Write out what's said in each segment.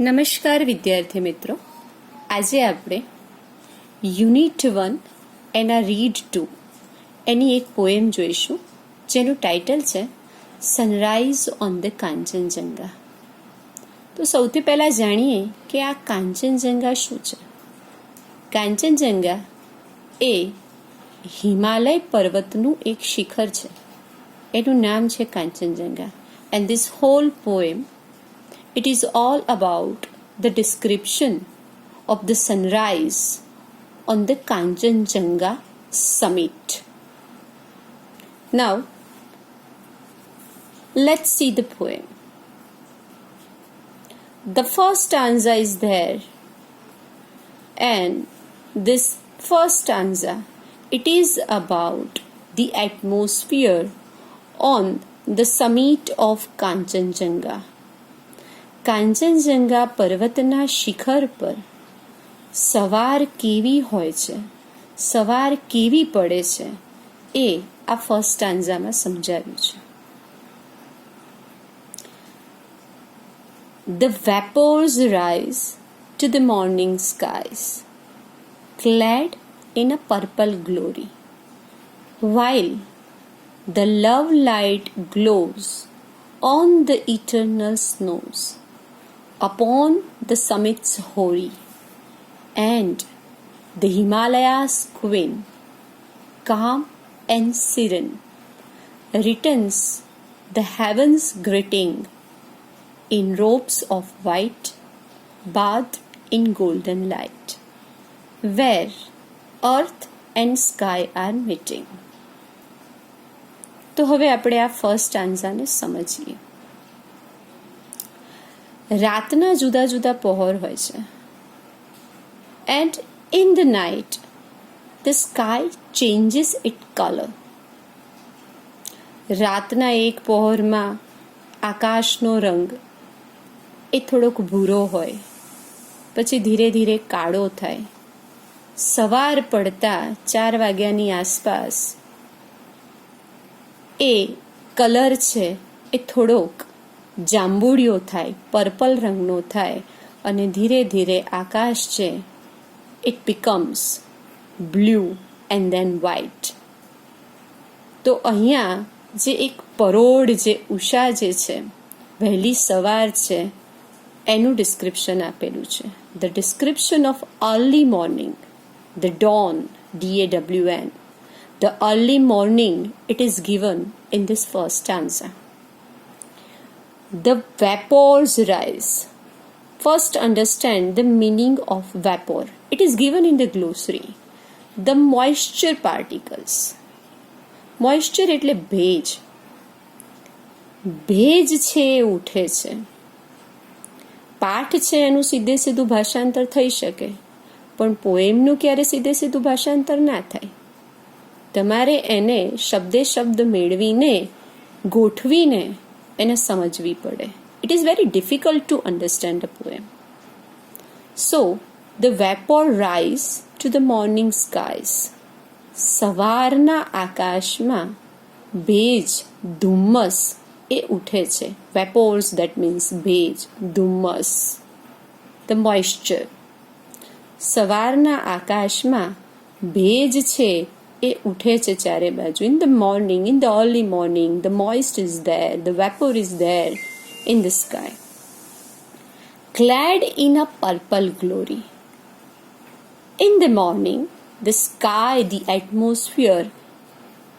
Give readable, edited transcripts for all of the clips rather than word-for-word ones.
નમસ્કાર વિદ્યાર્થી મિત્રો, આજે આપણે યુનિટ 1 એના રીડ 2 એની એક પોએમ જોઈશું જેનું ટાઇટલ છે સનરાઈઝ ઓન ધ કાંચનજંગા. તો સૌથી પહેલાં જાણીએ કે આ કાંચનજંગા શું છે. કાંચનજંગા એ હિમાલય પર્વતનું એક શિખર છે. એનું નામ છે Kanchenjunga. And this hall poem, it is all about the description of the sunrise on the Kanchenjunga summit. Now, let's see the poem. The first stanza is there, and this first stanza, it is about the atmosphere on the summit of Kanchenjunga. Kanchenjunga પર્વતના શિખર પર સવાર કેવી હોય છે, સવાર કેવી પડે છે, એ આ ફર્સ્ટ સ્ટાન્ઝામાં સમજાવ્યું છે. The vapors rise to the morning skies, clad in a purple glory, while the love light glows on the eternal snows upon the summits hoary, and the Himalayas queen, calm and serene, returns the heavens greeting in robes of white, bathed in golden light, where earth and sky are meeting. તો હવે આપણે આ first આન્સરને સમજીએ. રાતના જુદા જુદા પહોર હોય છે, and in the night the sky changes it colour. રાતના એક પહોરમાં આકાશનો રંગ એ થોડોક ભૂરો હોય, પછી ધીરે ધીરે કાળો થાય. સવાર પડતા 4 વાગ્યાની આસપાસ એ કલર છે એ થોડોક જાંબુડિયો થાય, પર્પલ રંગનો થાય, અને ધીરે ધીરે આકાશ છે it becomes blue and then white. તો અહીંયા જે એક પરોઢ જે ઉષા જે છે, વહેલી સવાર છે, એનું ડિસ્ક્રિપ્શન આપેલું છે. The description of early morning, the Don, DAWN. The early morning, it is given in this first stanza. The vapors rise. First understand the meaning of vapor. It is given in the glossary. The moisture particles. Moisture એટલે ભેજ. ભેજ છે એ ઉઠે છે. પાઠ છે એનું સીધે સીધું ભાષાંતર થઈ શકે, પણ પોએમનું ક્યારે સીધે સીધું ભાષાંતર ના થાય. તમારે એને શબ્દે શબ્દ મેળવીને, ગોઠવીને એને સમજવી પડે. It is very difficult to understand a poem. So the vapour rise to the morning skies. સવારના આકાશમાં ભેજ, ધુમ્મસ એ ઉઠે છે. વેપોર્સ દેટ મીન્સ ભેજ, ધુમ્મસ. The moisture. સવારના આકાશમાં ભેજ છે એ ઉઠે છે ચારે બાજુ. In the morning, in the early morning, the moist is there, the vapour is there in the sky. Clad in a purple glory. In the morning, the sky, the atmosphere,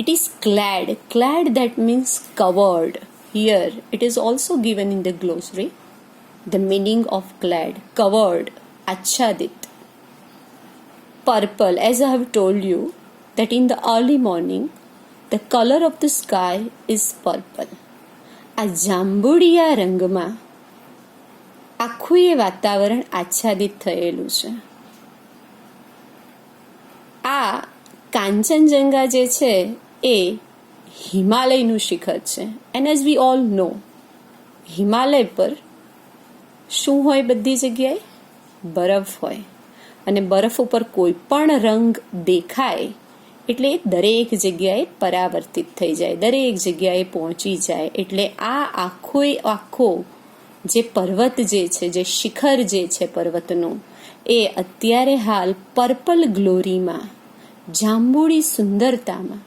it is clad. Clad that means covered. Here it is also given in the glossary. The meaning of clad, covered, achadit. Purple, as I have told you, that in the early morning the color of the sky is purple. આ જાંબુડિયા રંગમાં આખું એ વાતાવરણ આચ્છાદિત થયેલું છે. આ કાંચનજંગા જે છે એ હિમાલયનું શિખર છે. And as we all know, Himalaya પર શું હોય? બધી જગ્યાએ બરફ હોય, અને બરફ ઉપર કોઈ પણ રંગ દેખાય એટલે દરેક જગ્યાએ પરાવર્તિત થઈ જાય, દરેક જગ્યાએ પહોંચી જાય. એટલે આ આખો જે પર્વત જે છે, જે શિખર જે છે પર્વતનું, એ અત્યારે હાલ પર્પલ ગ્લોરીમાં, જાંબુડી સુંદરતામાં,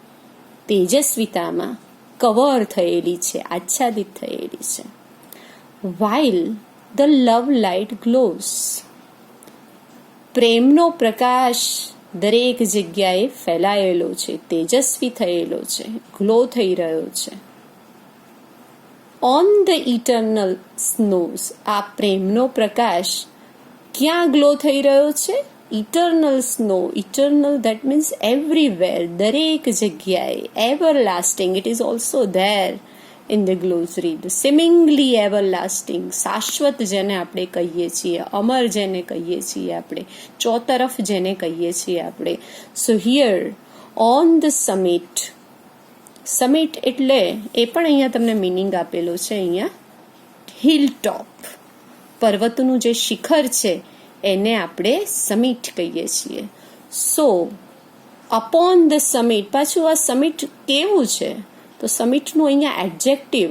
તેજસ્વીતામાં કવર થયેલી છે, આચ્છાદિત થયેલી છે. while the love light glows, પ્રેમનો પ્રકાશ દરેક જગ્યાએ ફેલાયેલો છે, તેજસ્વી થયેલો છે, ગ્લો થઈ રહ્યો છે. ઓન ધ ઇટર્નલ સ્નોઝ, આ પ્રેમનો પ્રકાશ ક્યાં ગ્લો થઈ રહ્યો છે? Eternal snow. Eternal that means everywhere, દરેક જગ્યાએ. Everlasting, it is also there in the glossary. The seemingly everlasting, શાશ્વત જેને આપણે કહીએ છીએ, અમર જેને કહીએ છીએ આપણે, ચોતરફ જેને કહીએ છીએ આપણે. સો here on the summit, summit એટલે એ પણ અહીંયા તમને મિનિંગ આપેલો છે, અહીંયા હિલ ટોપ, પર્વતનું જે શિખર છે એને આપણે સમિટ કહીએ છીએ. સો અપોન ધ સમિટ, પાછું આ સમિટ કેવું છે? તો સમિટનું અહીંયા એડજેક્ટિવ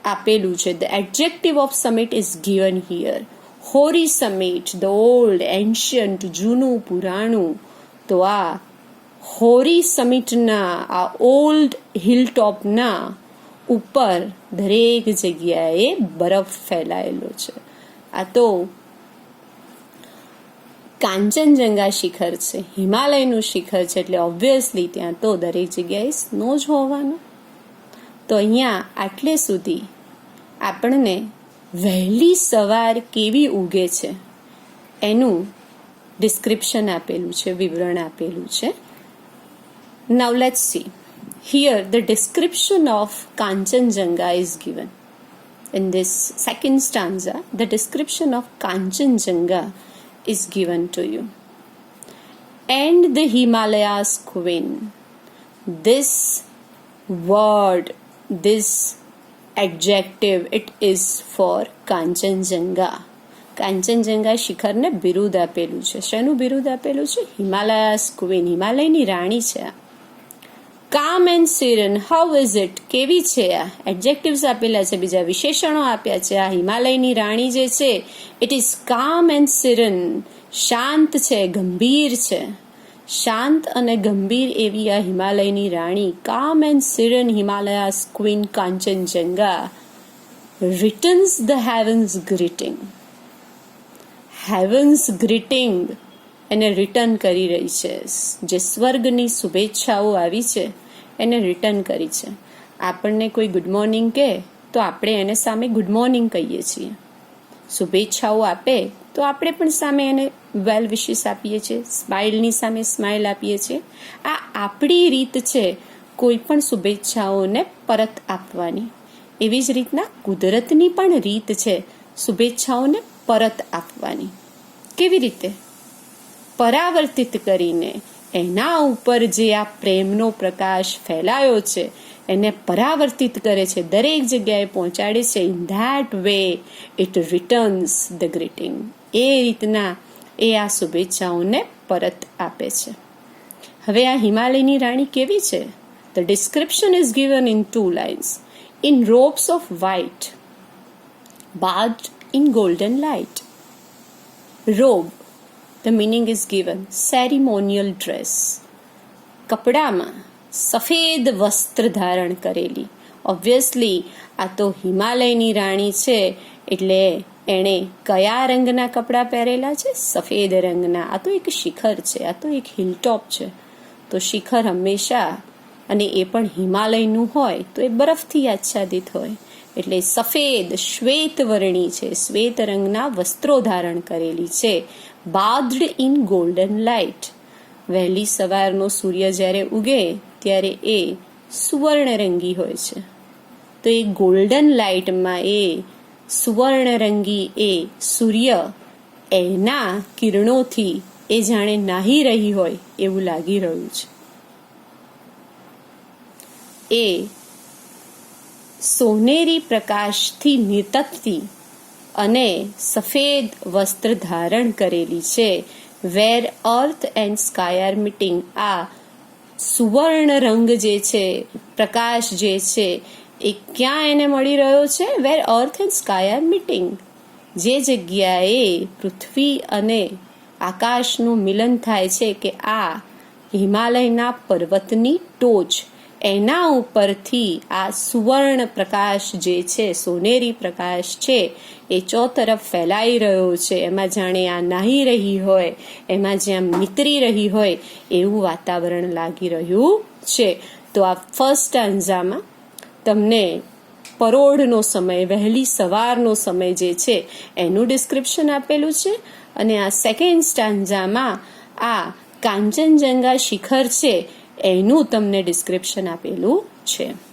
આપેલું છે. The adjective of summit is given here. Hoary summit, the old, ancient, જૂનું, પુરાણું. તો આ હોરી સમિટના, આ ઓલ્ડ હિલટોપના ઉપર દરેક જગ્યાએ બરફ ફેલાયેલો છે. આ તો કાંચનજંગા શિખર છે, હિમાલયનું શિખર છે, એટલે ઓબ્વિયસલી ત્યાં તો દરેક જગ્યાએ સ્નો જ હોવાનો. તો અહીંયા આટલે સુધી આપણને વહેલી સવાર કેવી ઉગે છે એનું ડિસ્ક્રિપ્શન આપેલું છે, વિવરણ આપેલું છે. Now let's see. Here the description of Kanchenjunga is given. In this second stanza, the description of Kanchenjunga is given to you. And the Himalayas queen. This word, this adjective, it is for Kanchenjunga. Kanchenjunga શિખરને બિરુદ આપેલું છે. શેનું બિરુદ આપેલું છે? Himalayas queen, હિમાલયની રાણી છે. Calm and serene, how is it, કેવી છે? આ એડજેક્ટિવ્સ આપેલા છે, બીજા વિશેષણો આપ્યા છે. આ હિમાલયની રાણી જે છે ઇટ ઇઝ કામ એન્ડ સિરન, શાંત છે, ગંભીર છે. શાંત અને ગંભીર એવી આ હિમાલયની રાણી, calm and serene Himalaya's queen Kanchenjunga, returns the heavens greeting. Heavens greeting એને રિટર્ન કરી રહી છે. જે સ્વર્ગની શુભેચ્છાઓ આવી છે એને રિટર્ન કરી છે. આપણને કોઈ ગુડ મોર્નિંગ કહે તો આપણે એને સામે ગુડ મોર્નિંગ કહીએ છીએ. શુભેચ્છાઓ આપે તો આપણે પણ સામે એને વેલ વિશિસ આપીએ છીએ, સ્માઇલની સામે સ્માઇલ આપીએ છીએ. આ આપણી રીત છે કોઈ પણ શુભેચ્છાઓને પરત આપવાની. એવી જ રીતના કુદરતની પણ રીત છે શુભેચ્છાઓને પરત આપવાની. કેવી રીતે? પરાવર્તિત કરીને, એના ઉપર જે આ પ્રેમનો પ્રકાશ ફેલાયો છે એને પરાવર્તિત કરે છે, દરેક જગ્યાએ પહોંચાડે છે. In that way it returns the greeting. એ રીતના એ આ શુભેચ્છાઓને પરત આપે છે. હવે આ હિમાલયની રાણી કેવી છે? The description is given in 2 lines. In robes of white, bathed in golden light. Robe, the meaning is given, ceremonial dress. કપડામાં સફેદ વસ્ત્ર ધારણ કરેલી. ઓબ્વિયસલી આ તો હિમાલયની રાણી છે એટલે એણે કયા રંગના કપડાં પહેરેલા છે? સફેદ રંગના. આ તો એક શિખર છે, આ તો એક હિલટોપ છે. તો શિખર હંમેશા, અને એ પણ હિમાલયનું હોય તો એ બરફથી આચ્છાદિત હોય, એટલે સફેદ શ્વેત વર્ણી છે, શ્વેત રંગના વસ્ત્રો ધારણ કરેલી છે. બાથ્ડ ઇન ગોલ્ડન લાઇટ, વહેલી સવારનો સૂર્ય જ્યારે ઉગે ત્યારે એ સુવર્ણરંગી હોય છે. તો એ ગોલ્ડન લાઇટમાં એ સુવર્ણરંગી એ સૂર્ય, એના કિરણોથી એ જાણે નાહી રહી હોય એવું લાગી રહ્યું છે. એ સોનેરી પ્રકાશથી નિતપતી અને સફેદ વસ્ત્ર ધારણ કરેલી છે. Where earth and sky are meeting. આ સુવર્ણ રંગ જે છે, પ્રકાશ જે છે, એ ક્યાં એને મળી રહ્યો છે? Where earth and sky are meeting. જે જગ્યાએ પૃથ્વી અને આકાશનું મિલન થાય છે, કે આ હિમાલયના પર્વતની ટોચ, એના ઉપરથી આ સુવર્ણ પ્રકાશ જે છે, સોનેરી પ્રકાશ છે, એ ચોતરફ ફેલાઈ રહ્યો છે. એમાં જાણે આ નાહી રહી હોય, એમાં જ્યાં નીતરી રહી હોય એવું વાતાવરણ લાગી રહ્યું છે. તો આ ફર્સ્ટ સ્ટાન્ઝામાં તમને પરોઢનો સમય, વહેલી સવારનો સમય જે છે એનું ડિસ્ક્રિપ્શન આપેલું છે, અને આ સેકન્ડ સ્ટાન્ઝામાં આ કાંચનજંગા શિખર છે એનું તમને ડિસ્ક્રિપ્શન આપેલું છે.